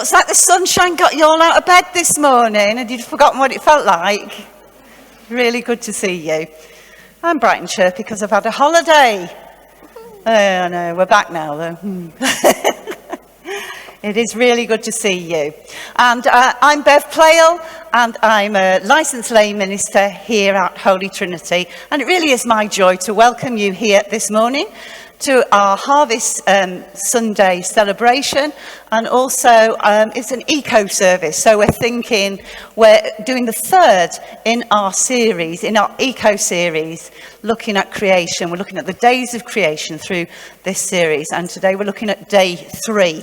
Looks like the sunshine got you all out of bed this morning and you'd forgotten what it felt like. Really good to see you. I'm bright and chirpy because I've had a holiday. I know, we're back now though. It is really good to see you. And I'm Bev Plale, and I'm a licensed lay minister here at Holy Trinity. And it really is my joy to welcome you here this morning to our Harvest Sunday celebration. And also it's an eco service. So we're doing the third in our series, in our eco series, looking at creation. We're looking at the days of creation through this series. And today we're looking at day 3.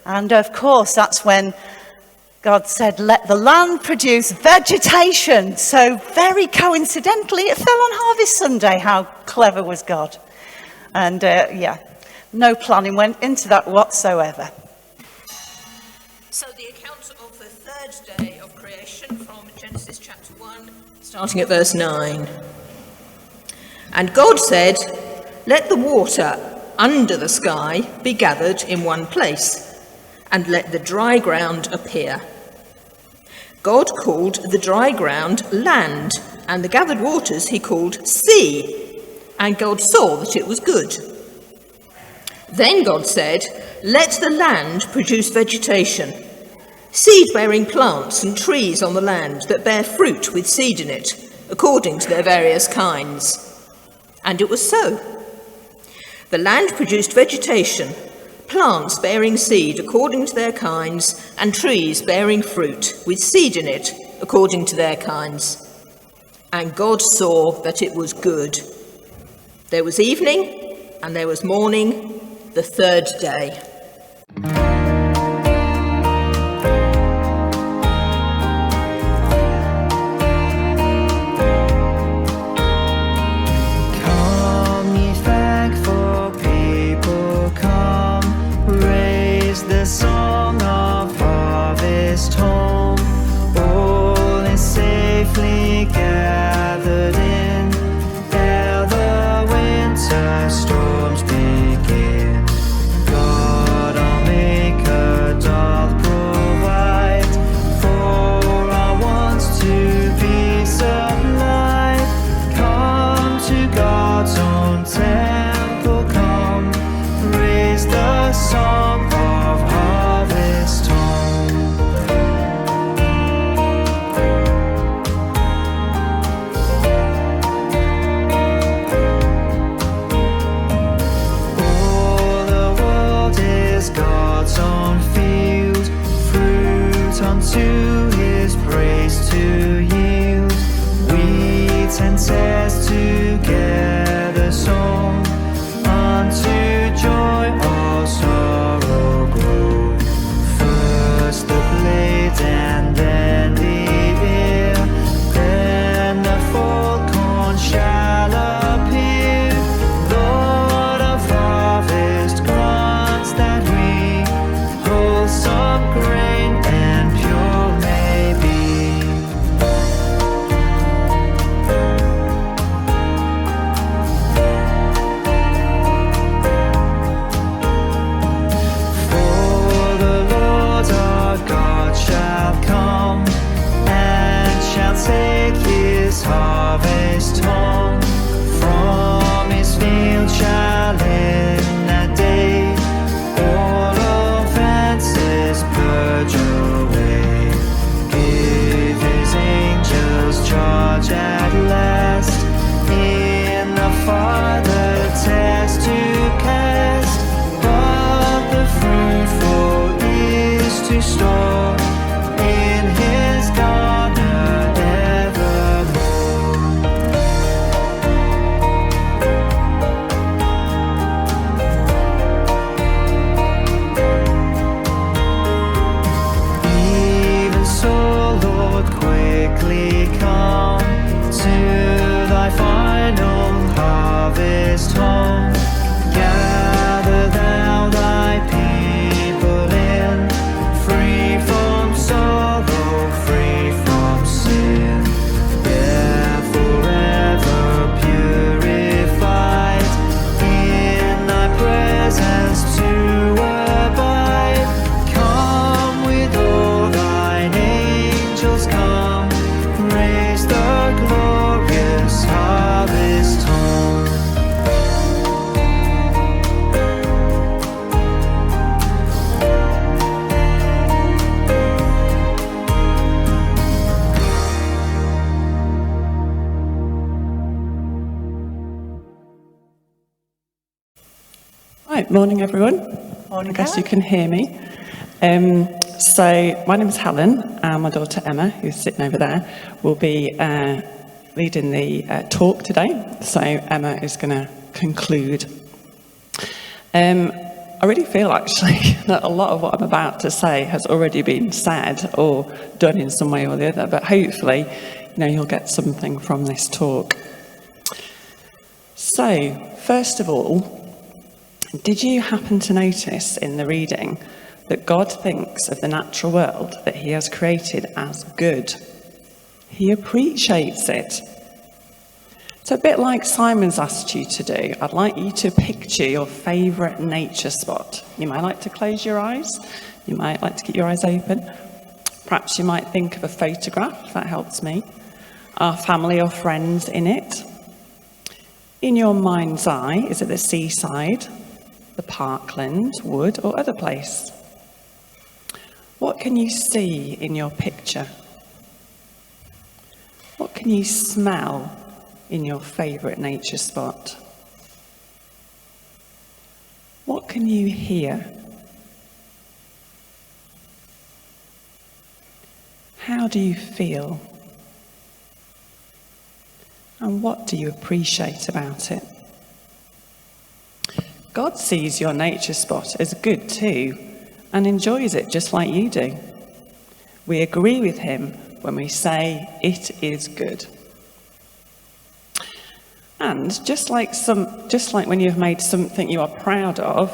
And of course, that's when God said, let the land produce vegetation. So very coincidentally, it fell on Harvest Sunday. How clever was God? And no planning went into that whatsoever. So the account of the third day of creation from Genesis chapter 1, starting at verse 9. And God said, let the water under the sky be gathered in one place, and let the dry ground appear. God called the dry ground land, and the gathered waters he called sea. And God saw that it was good. Then God said, let the land produce vegetation, seed-bearing plants and trees on the land that bear fruit with seed in it, according to their various kinds. And it was so. The land produced vegetation, plants bearing seed according to their kinds, and trees bearing fruit with seed in it according to their kinds. And God saw that it was good. There was evening, and there was morning, the third day. Come, ye thankful people, come, raise the song of harvest home. All is safely gathered in, ere the winter storms begin. God Right, morning everyone. Morning, I guess you Helen. can hear me. So my name is Helen, and my daughter Emma, who's sitting over there, will be leading the talk today. So Emma is going to conclude. I really feel actually that a lot of what I'm about to say has already been said or done in some way or the other, but hopefully, you'll get something from this talk. So, first of all, did you happen to notice in the reading that God thinks of the natural world that he has created as good? He appreciates it. So a bit like Simon's asked you to do, I'd like you to picture your favourite nature spot. You might like to close your eyes. You might like to keep your eyes open. Perhaps you might think of a photograph, that helps me. Our family or friends in it. In your mind's eye, is it the seaside, the parkland, wood, or other place? What can you see in your picture? What can you smell in your favourite nature spot? What can you hear? How do you feel? And what do you appreciate about it? God sees your nature spot as good too, and enjoys it just like you do. We agree with him when we say it is good. And just like when you've made something you are proud of,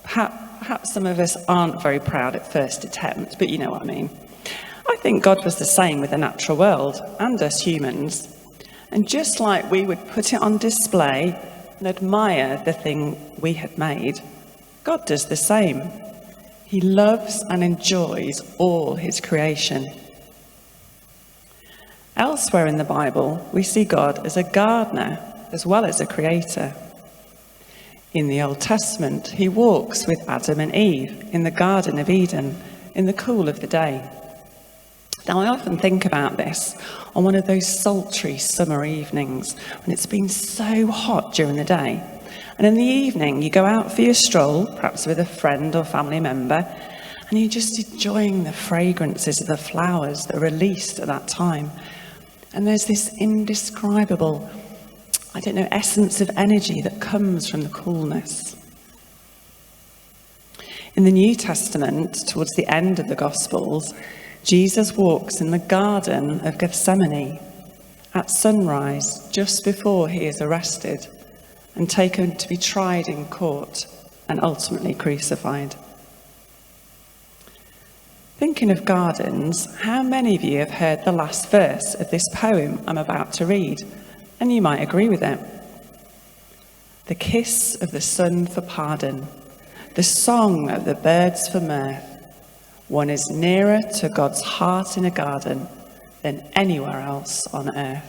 perhaps some of us aren't very proud at first attempt, but you know what I mean. I think God was the same with the natural world and us humans. And just like we would put it on display and admire the thing we had made, God does the same. He loves and enjoys all his creation. Elsewhere in the Bible, we see God as a gardener as well as a creator. In the Old Testament, he walks with Adam and Eve in the Garden of Eden in the cool of the day. Now, I often think about this on one of those sultry summer evenings when it's been so hot during the day. And in the evening, you go out for your stroll, perhaps with a friend or family member, and you're just enjoying the fragrances of the flowers that are released at that time. And there's this indescribable, essence of energy that comes from the coolness. In the New Testament, towards the end of the Gospels, Jesus walks in the Garden of Gethsemane at sunrise, just before he is arrested and taken to be tried in court and ultimately crucified. Thinking of gardens, how many of you have heard the last verse of this poem I'm about to read? And you might agree with it. The kiss of the sun for pardon, the song of the birds for mirth. One is nearer to God's heart in a garden than anywhere else on earth.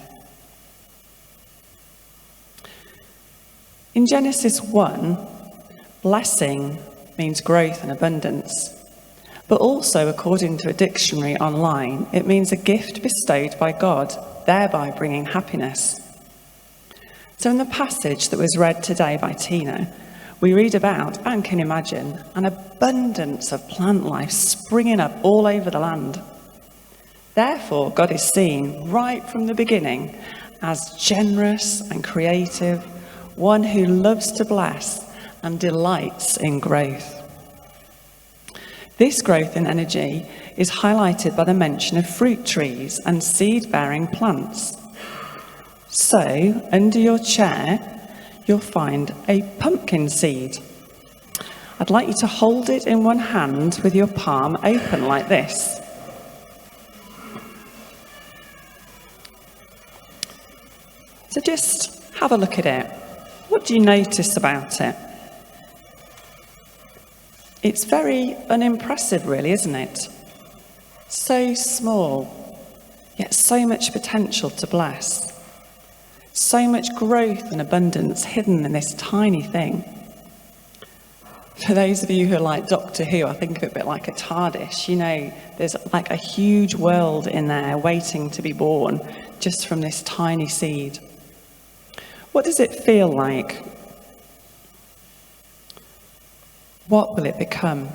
In Genesis 1, blessing means growth and abundance. But also, according to a dictionary online, it means a gift bestowed by God, thereby bringing happiness. So in the passage that was read today by Tina, we read about, and can imagine, an abundance of plant life springing up all over the land. Therefore, God is seen right from the beginning as generous and creative, one who loves to bless and delights in growth. This growth in energy is highlighted by the mention of fruit trees and seed-bearing plants. So, under your chair, you'll find a pumpkin seed. I'd like you to hold it in one hand with your palm open like this. So just have a look at it. What do you notice about it? It's very unimpressive, really, isn't it? So small, yet so much potential to bless. So much growth and abundance hidden in this tiny thing. For those of you who are like Doctor Who, I think of it a bit like a TARDIS. There's like a huge world in there waiting to be born just from this tiny seed. What does it feel like? what will it become?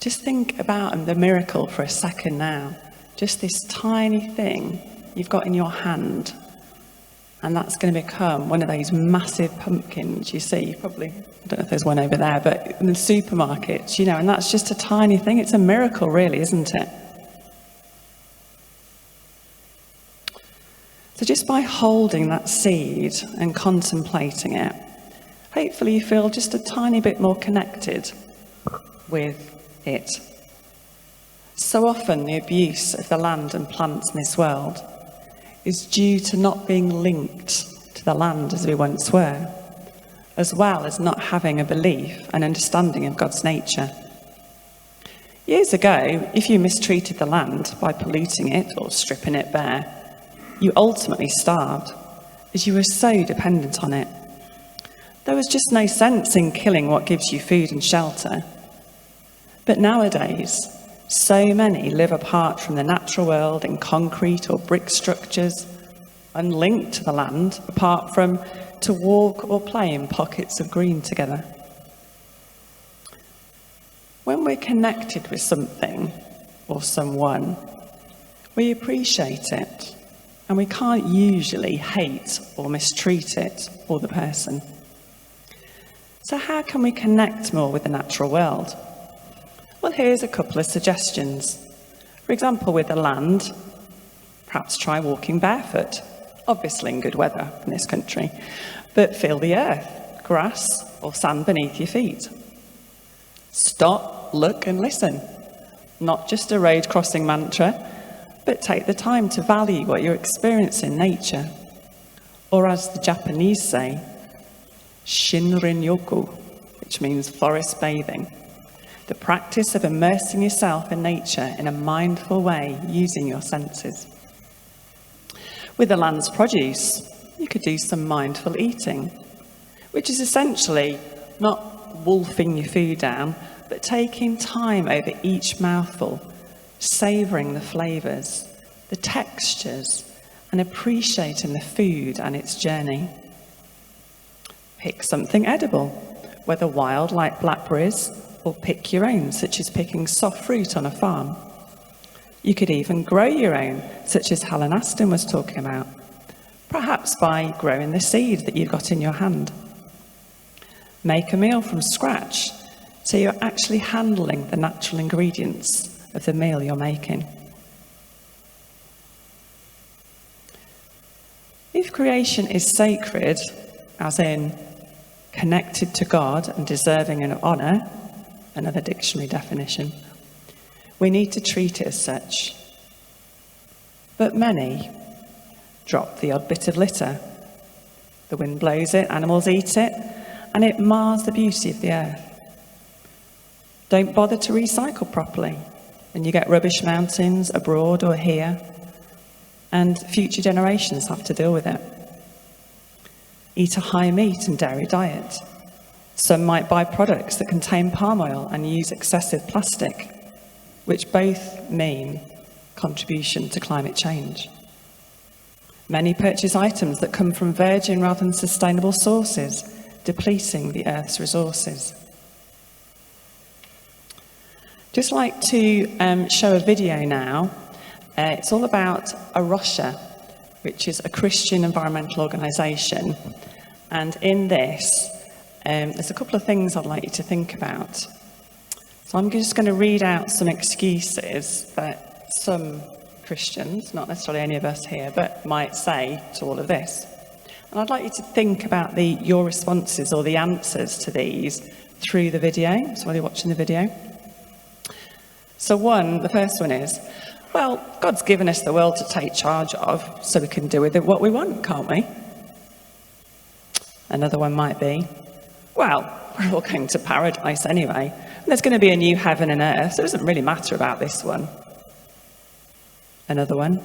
Just think about the miracle for a second now. Just this tiny thing you've got in your hand, and that's going to become one of those massive pumpkins you see. Probably, I don't know if there's one over there, but in the supermarkets, you know, and that's just a tiny thing. It's a miracle, really, isn't it? So just by holding that seed and contemplating it, hopefully you feel just a tiny bit more connected with it. So often the abuse of the land and plants in this world is due to not being linked to the land as we once were, as well as not having a belief and understanding of God's nature. Years ago, if you mistreated the land by polluting it or stripping it bare, you ultimately starved, as you were so dependent on it. There was just no sense in killing what gives you food and shelter. But nowadays, so many live apart from the natural world in concrete or brick structures, unlinked to the land, apart from to walk or play in pockets of green together. When we're connected with something or someone, we appreciate it, and we can't usually hate or mistreat it or the person. So how can we connect more with the natural world? Well, here's a couple of suggestions. For example, with the land, perhaps try walking barefoot, obviously in good weather in this country, but feel the earth, grass or sand beneath your feet. Stop, look and listen. Not just a road crossing mantra, but take the time to value what you're experiencing in nature. Or as the Japanese say, Shinrin-yoku, which means forest bathing. The practice of immersing yourself in nature in a mindful way using your senses. With the land's produce, you could do some mindful eating, which is essentially not wolfing your food down, but taking time over each mouthful, savouring the flavours, the textures, and appreciating the food and its journey. Pick something edible, whether wild like blackberries, or pick your own, such as picking soft fruit on a farm. You could even grow your own, such as Helen Aston was talking about, perhaps by growing the seed that you've got in your hand. Make a meal from scratch, so you're actually handling the natural ingredients of the meal you're making. If creation is sacred, as in connected to God and deserving of honour, another dictionary definition, we need to treat it as such. But many drop the odd bit of litter. The wind blows it, animals eat it, and it mars the beauty of the earth. Don't bother to recycle properly, and you get rubbish mountains abroad or here, and future generations have to deal with it. Eat a high meat and dairy diet. Some might buy products that contain palm oil and use excessive plastic, which both mean contribution to climate change. Many purchase items that come from virgin rather than sustainable sources, depleting the Earth's resources. Just like to show a video now. It's all about Arosha, which is a Christian environmental organisation. And in this, there's a couple of things I'd like you to think about. So I'm just going to read out some excuses that some Christians, not necessarily any of us here, but might say to all of this. And I'd like you to think about your responses or the answers to these through the video, so while you're watching the video. So the first one is, well, God's given us the world to take charge of, so we can do with it what we want, can't we? Another one might be, well, we're all going to paradise anyway, and there's going to be a new heaven and earth, so it doesn't really matter about this one. Another one,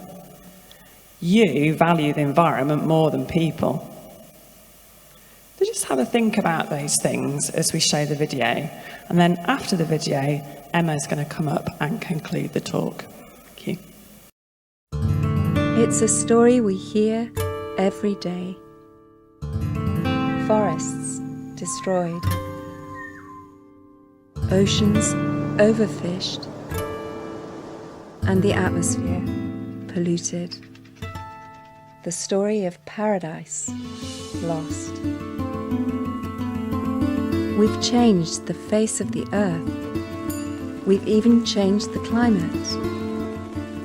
you value the environment more than people. So just have a think about those things as we show the video, and then after the video, Emma's going to come up and conclude the talk. Thank you. It's a story we hear every day. Forests destroyed, oceans overfished, and the atmosphere polluted. The story of paradise lost. We've changed the face of the earth. We've even changed the climate.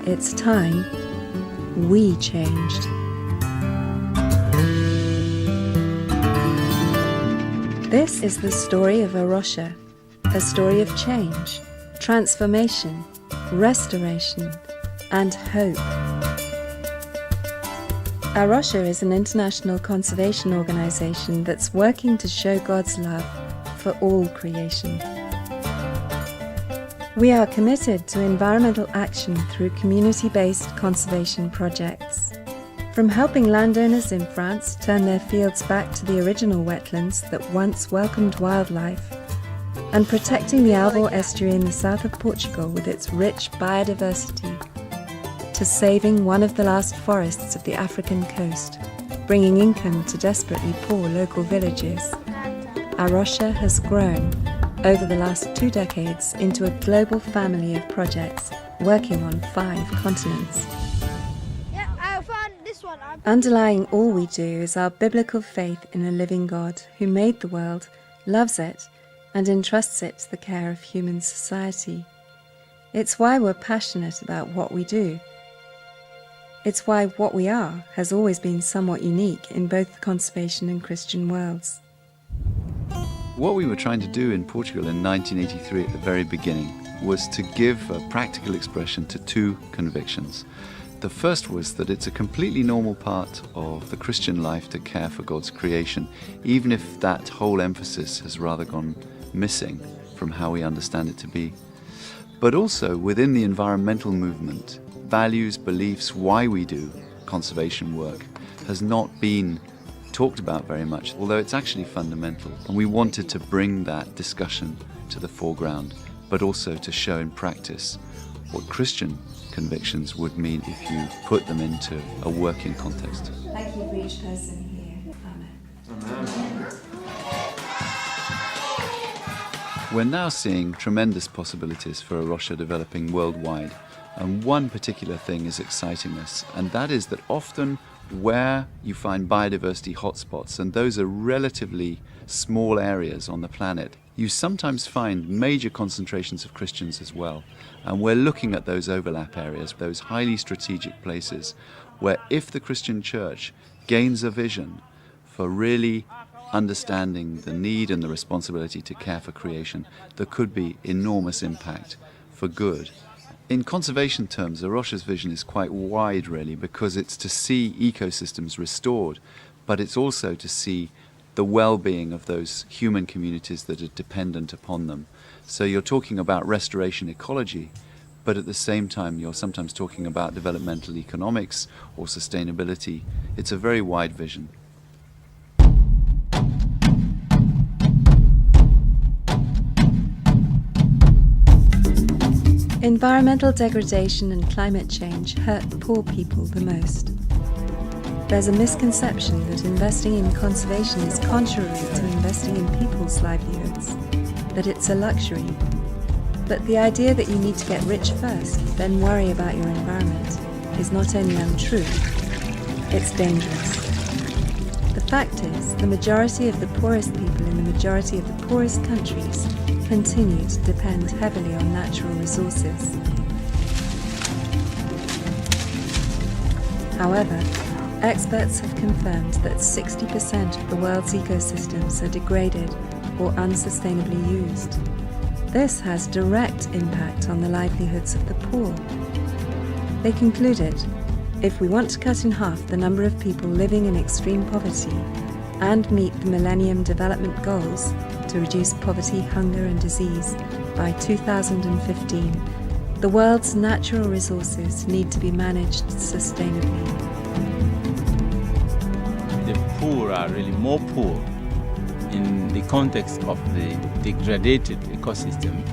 It's time we changed. This is the story of Arosha, a story of change, transformation, restoration, and hope. Arosha is an international conservation organization that's working to show God's love for all creation. We are committed to environmental action through community-based conservation projects. From helping landowners in France turn their fields back to the original wetlands that once welcomed wildlife, and protecting the Alvor estuary in the south of Portugal with its rich biodiversity, to saving one of the last forests of the African coast, bringing income to desperately poor local villages. Arosha has grown over the last 2 decades into a global family of projects working on 5 continents. Yeah, I found this one. Underlying all we do is our biblical faith in a living God who made the world, loves it, and entrusts it to the care of human society. It's why we're passionate about what we do. It's why what we are has always been somewhat unique in both the conservation and Christian worlds. What we were trying to do in Portugal in 1983 at the very beginning was to give a practical expression to 2 convictions. The first was that it's a completely normal part of the Christian life to care for God's creation, even if that whole emphasis has rather gone missing from how we understand it to be. But also within the environmental movement, values, beliefs, why we do conservation work has not been talked about very much, although it's actually fundamental. And we wanted to bring that discussion to the foreground, but also to show in practice what Christian convictions would mean if you put them into a working context. Thank you for each person here. Amen. We're now seeing tremendous possibilities for Arosha developing worldwide, and one particular thing is exciting us, and that is that often where you find biodiversity hotspots, and those are relatively small areas on the planet, you sometimes find major concentrations of Christians as well. And we're looking at those overlap areas, those highly strategic places where if the Christian church gains a vision for really understanding the need and the responsibility to care for creation, there could be enormous impact for good. In conservation terms, Arosha's vision is quite wide really, because it's to see ecosystems restored, but it's also to see the well-being of those human communities that are dependent upon them. So you're talking about restoration ecology, but at the same time you're sometimes talking about developmental economics or sustainability. It's a very wide vision. Environmental degradation and climate change hurt poor people the most. There's a misconception that investing in conservation is contrary to investing in people's livelihoods, that it's a luxury. But the idea that you need to get rich first, then worry about your environment, is not only untrue, it's dangerous. The fact is, the majority of the poorest people in the majority of the poorest countries continue to depend heavily on natural resources. However, experts have confirmed that 60% of the world's ecosystems are degraded or unsustainably used. This has direct impact on the livelihoods of the poor. They concluded, if we want to cut in half the number of people living in extreme poverty and meet the Millennium Development Goals to reduce poverty, hunger and disease by 2015, the world's natural resources need to be managed sustainably. The poor are really more poor in the context of the degraded ecosystem.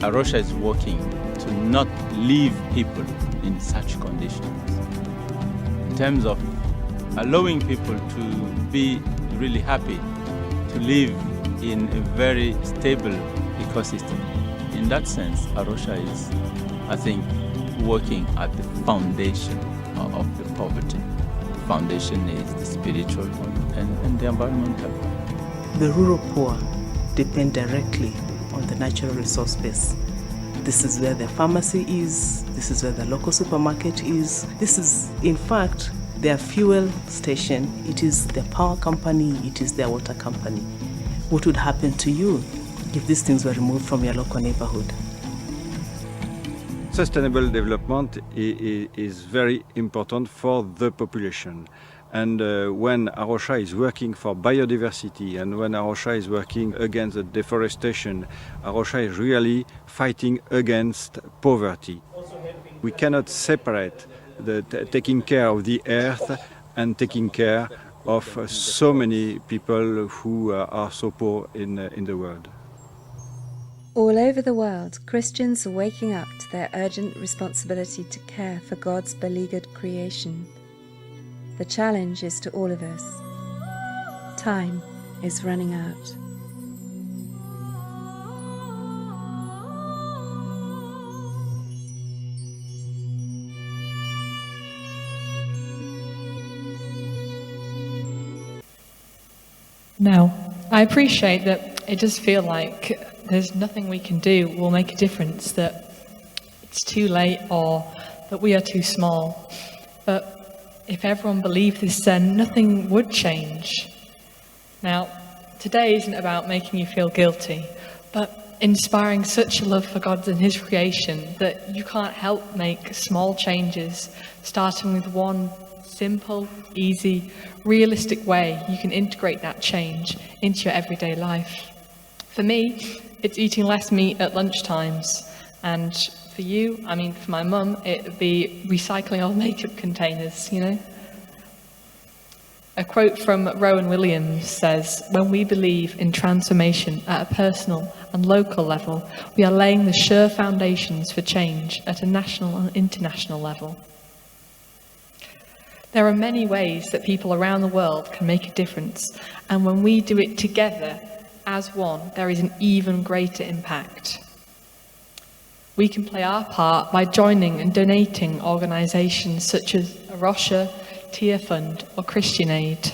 Arosha is working to not leave people in such conditions, in terms of allowing people to be really happy to live in a very stable ecosystem. In that sense, Arusha is, I think, working at the foundation of the poverty. The foundation is the spiritual and the environmental. The rural poor depend directly on the natural resource base. This is where the pharmacy is, this is where the local supermarket is, this is, in fact, their fuel station, it is their power company, it is their water company. What would happen to you if these things were removed from your local neighborhood? Sustainable development is very important for the population. And when Arusha is working for biodiversity and when Arusha is working against the deforestation, Arusha is really fighting against poverty. We cannot separate the taking care of the earth and taking care of so many people who are so poor in the world. All over the world, Christians are waking up to their urgent responsibility to care for God's beleaguered creation. The challenge is to all of us. Time is running out. Now, I appreciate that it does feel like there's nothing we can do will make a difference, that it's too late or that we are too small. But if everyone believed this, then nothing would change. Now, today isn't about making you feel guilty, but inspiring such a love for God and His creation that you can't help make small changes, starting with one simple, easy, realistic way you can integrate that change into your everyday life. For me, it's eating less meat at lunchtimes, and for you, for my mum, it would be recycling old makeup containers, you know? A quote from Rowan Williams says, "When we believe in transformation at a personal and local level, we are laying the sure foundations for change at a national and international level." There are many ways that people around the world can make a difference, and when we do it together as one, there is an even greater impact. We can play our part by joining and donating organisations such as Arusha, Tear Fund or Christian Aid.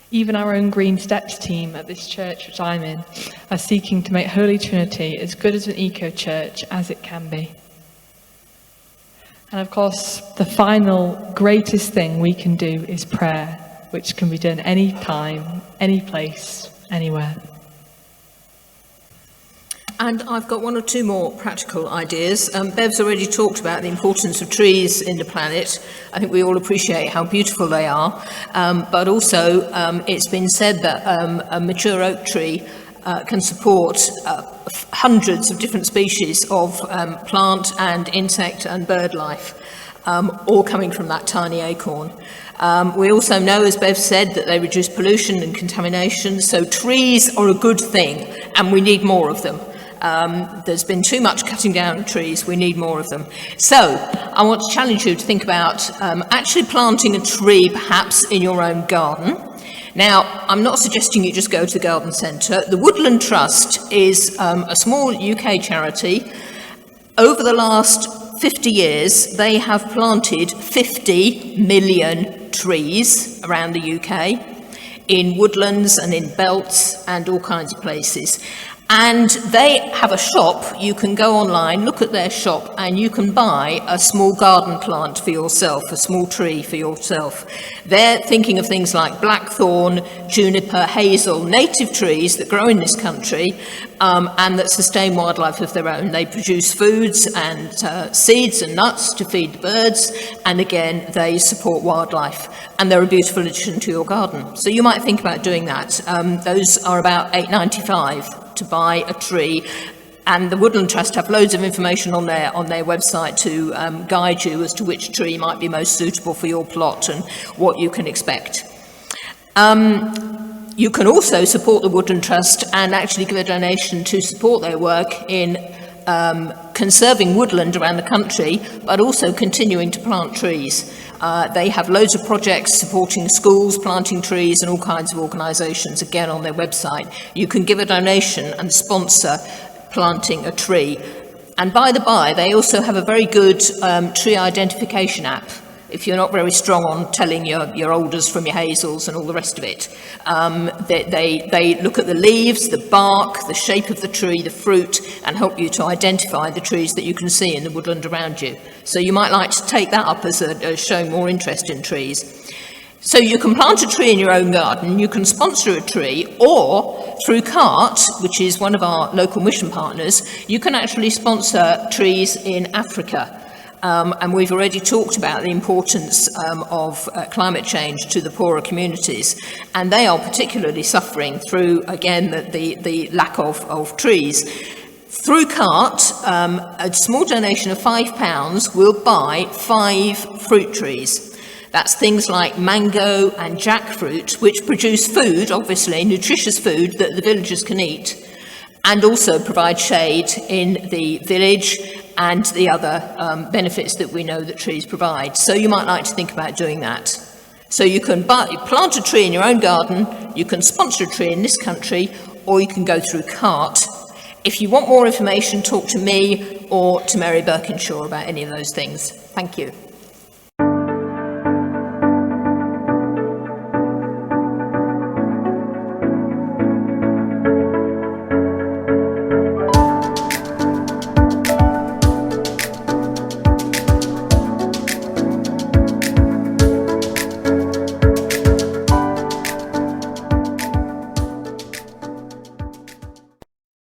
Even our own Green Steps team at this church which I'm in are seeking to make Holy Trinity as good as an eco-church as it can be. And of course, the final greatest thing we can do is prayer, which can be done any time, any place, anywhere. And I've got one or two more practical ideas. Bev's already talked about the importance of trees in the planet. I think we all appreciate how beautiful they are. But also, it's been said that a mature oak tree can support hundreds of different species of plant and insect and bird life, all coming from that tiny acorn. We also know, as Bev said, that they reduce pollution and contamination, so trees are a good thing, and we need more of them. There's been too much cutting down of trees, we need more of them. So, I want to challenge you to think about actually planting a tree, perhaps in your own garden. Now, I'm not suggesting you just go to the garden centre. The Woodland Trust is a small UK charity. Over the last 50 years, they have planted 50 million trees around the UK, in woodlands and in belts and all kinds of places. And they have a shop. You can go online, look at their shop, and you can buy a small garden plant for yourself, a small tree for yourself. They're thinking of things like blackthorn, juniper, hazel, native trees that grow in this country and that sustain wildlife of their own. They produce foods and seeds and nuts to feed the birds, and again, they support wildlife. And they're a beautiful addition to your garden. So you might think about doing that. Those are about £8.95 to buy a tree, and the Woodland Trust have loads of information on their website to guide you as to which tree might be most suitable for your plot and what you can expect. You can also support the Woodland Trust and actually give a donation to support their work in conserving woodland around the country, but also continuing to plant trees. They have loads of projects supporting schools, planting trees, and all kinds of organisations, again on their website. You can give a donation and sponsor planting a tree. And by the by, they also have a very good tree identification app. If you're not very strong on telling your alders from your hazels and all the rest of it, they look at the leaves, the bark, the shape of the tree, the fruit, and help you to identify the trees that you can see in the woodland around you. So you might like to take that up as showing more interest in trees. So you can plant a tree in your own garden, you can sponsor a tree, or through CART, which is one of our local mission partners, you can actually sponsor trees in Africa. And we've already talked about the importance of climate change to the poorer communities, and they are particularly suffering through, again, the lack of trees. Through CART, a small donation of £5 will buy 5 fruit trees. That's things like mango and jackfruit, which produce food, obviously, nutritious food that the villagers can eat, and also provide shade in the village and the other benefits that we know that trees provide. So you might like to think about doing that. So you can plant a tree in your own garden, you can sponsor a tree in this country, or you can go through CART. If you want more information, talk to me or to Mary Birkinshaw about any of those things. Thank you.